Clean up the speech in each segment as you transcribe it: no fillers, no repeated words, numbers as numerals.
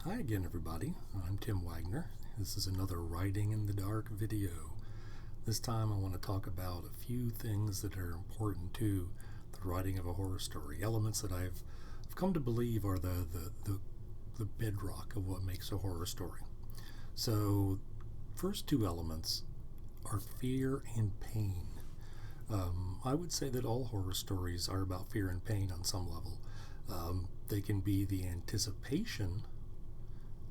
Hi again, everybody. I'm Tim Wagner. This is another Writing in the Dark video. This time I want to talk about a few things that are important to the writing of a horror story, elements that I've come to believe are the bedrock of what makes a horror story. So, first two elements are fear and pain. I would say that all horror stories are about fear and pain on some level. They can be the anticipation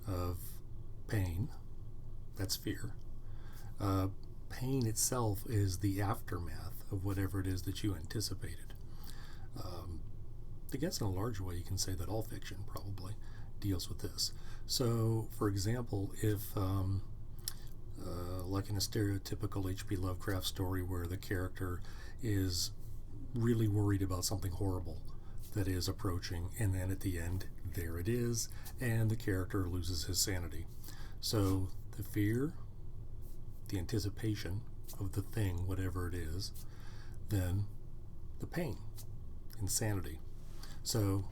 of pain, that's fear. Pain itself is the aftermath of whatever it is that you anticipated. I guess in a large way you can say that all fiction probably deals with this. So, for example, if like in a stereotypical H.P. Lovecraft story where the character is really worried about something horrible that is approaching, and then at the end, there it is, and the character loses his sanity. So the fear, the anticipation of the thing, whatever it is, then the pain, insanity. So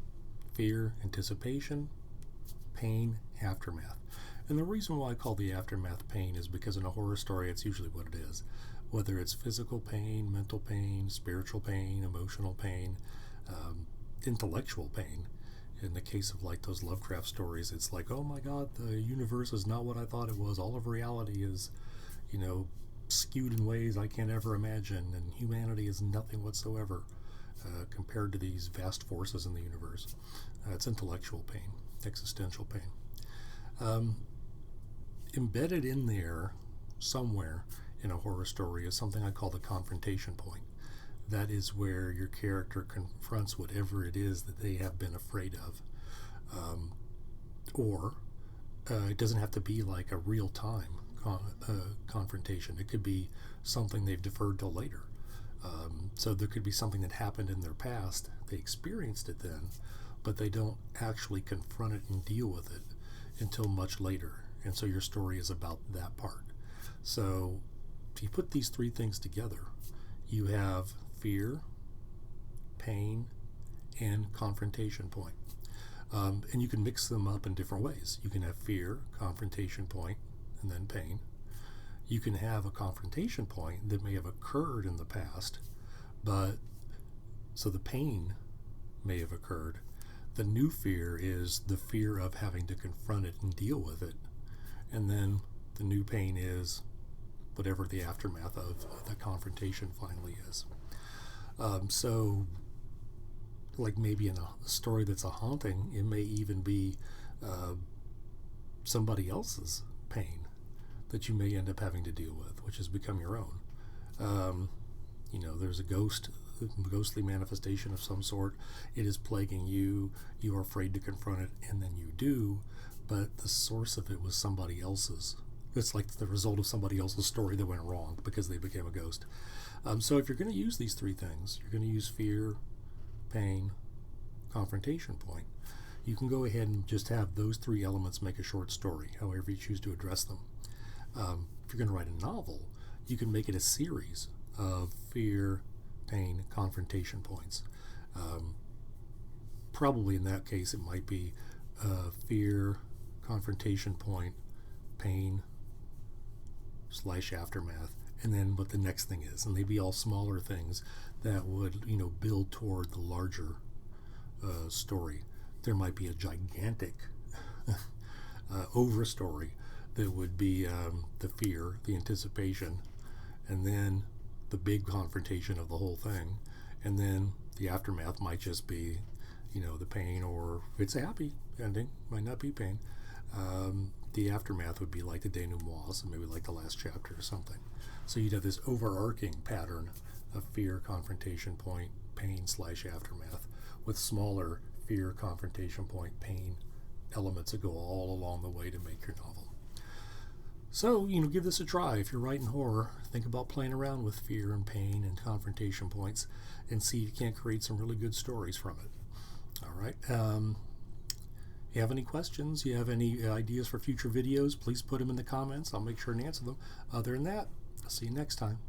fear, anticipation, pain, aftermath. And the reason why I call the aftermath pain is because in a horror story, it's usually what it is. Whether it's physical pain, mental pain, spiritual pain, emotional pain, intellectual pain. In the case of like those Lovecraft stories, it's like, oh my God, the universe is not what I thought it was. All of reality is, skewed in ways I can't ever imagine, and humanity is nothing whatsoever compared to these vast forces in the universe. It's intellectual pain, existential pain. Embedded in there somewhere in a horror story is something I call the confrontation point. That is where your character confronts whatever it is that they have been afraid of. Or it doesn't have to be like a real-time confrontation. It could be something they've deferred till later. So there could be something that happened in their past. They experienced it then, but they don't actually confront it and deal with it until much later. And so your story is about that part. So if you put these three things together, you have fear, pain, and confrontation point. And you can mix them up in different ways. You can have fear, confrontation point, and then pain. You can have a confrontation point that may have occurred in the past, but so the pain may have occurred. The new fear is the fear of having to confront it and deal with it. And then the new pain is whatever the aftermath of the confrontation finally is. So, like maybe in a story that's a haunting, it may even be somebody else's pain that you may end up having to deal with, which has become your own. There's a ghostly manifestation of some sort. It is plaguing you. You are afraid to confront it, and then you do, but the source of it was somebody else's. It's like the result of somebody else's story that went wrong because they became a ghost. So if you're going to use these three things, you're going to use fear, pain, confrontation point. You can go ahead and just have those three elements make a short story, however you choose to address them. If you're going to write a novel, you can make it a series of fear, pain, confrontation points. Probably in that case, it might be fear, confrontation point, pain, / aftermath, and then what the next thing is. And they'd be all smaller things that would, build toward the larger story. There might be a gigantic overstory that would be the fear, the anticipation, and then the big confrontation of the whole thing. And then the aftermath might just be, the pain, or if it's a happy ending, might not be pain. The aftermath would be like the denouement, and maybe like the last chapter or something. So you'd have this overarching pattern of fear, confrontation point, pain / aftermath, with smaller fear, confrontation point, pain elements that go all along the way to make your novel. So, give this a try. If you're writing horror, think about playing around with fear and pain and confrontation points and see if you can't create some really good stories from it. All right. You have any questions, you have any ideas for future videos, please put them in the comments. I'll make sure and answer them. Other than that, I'll see you next time.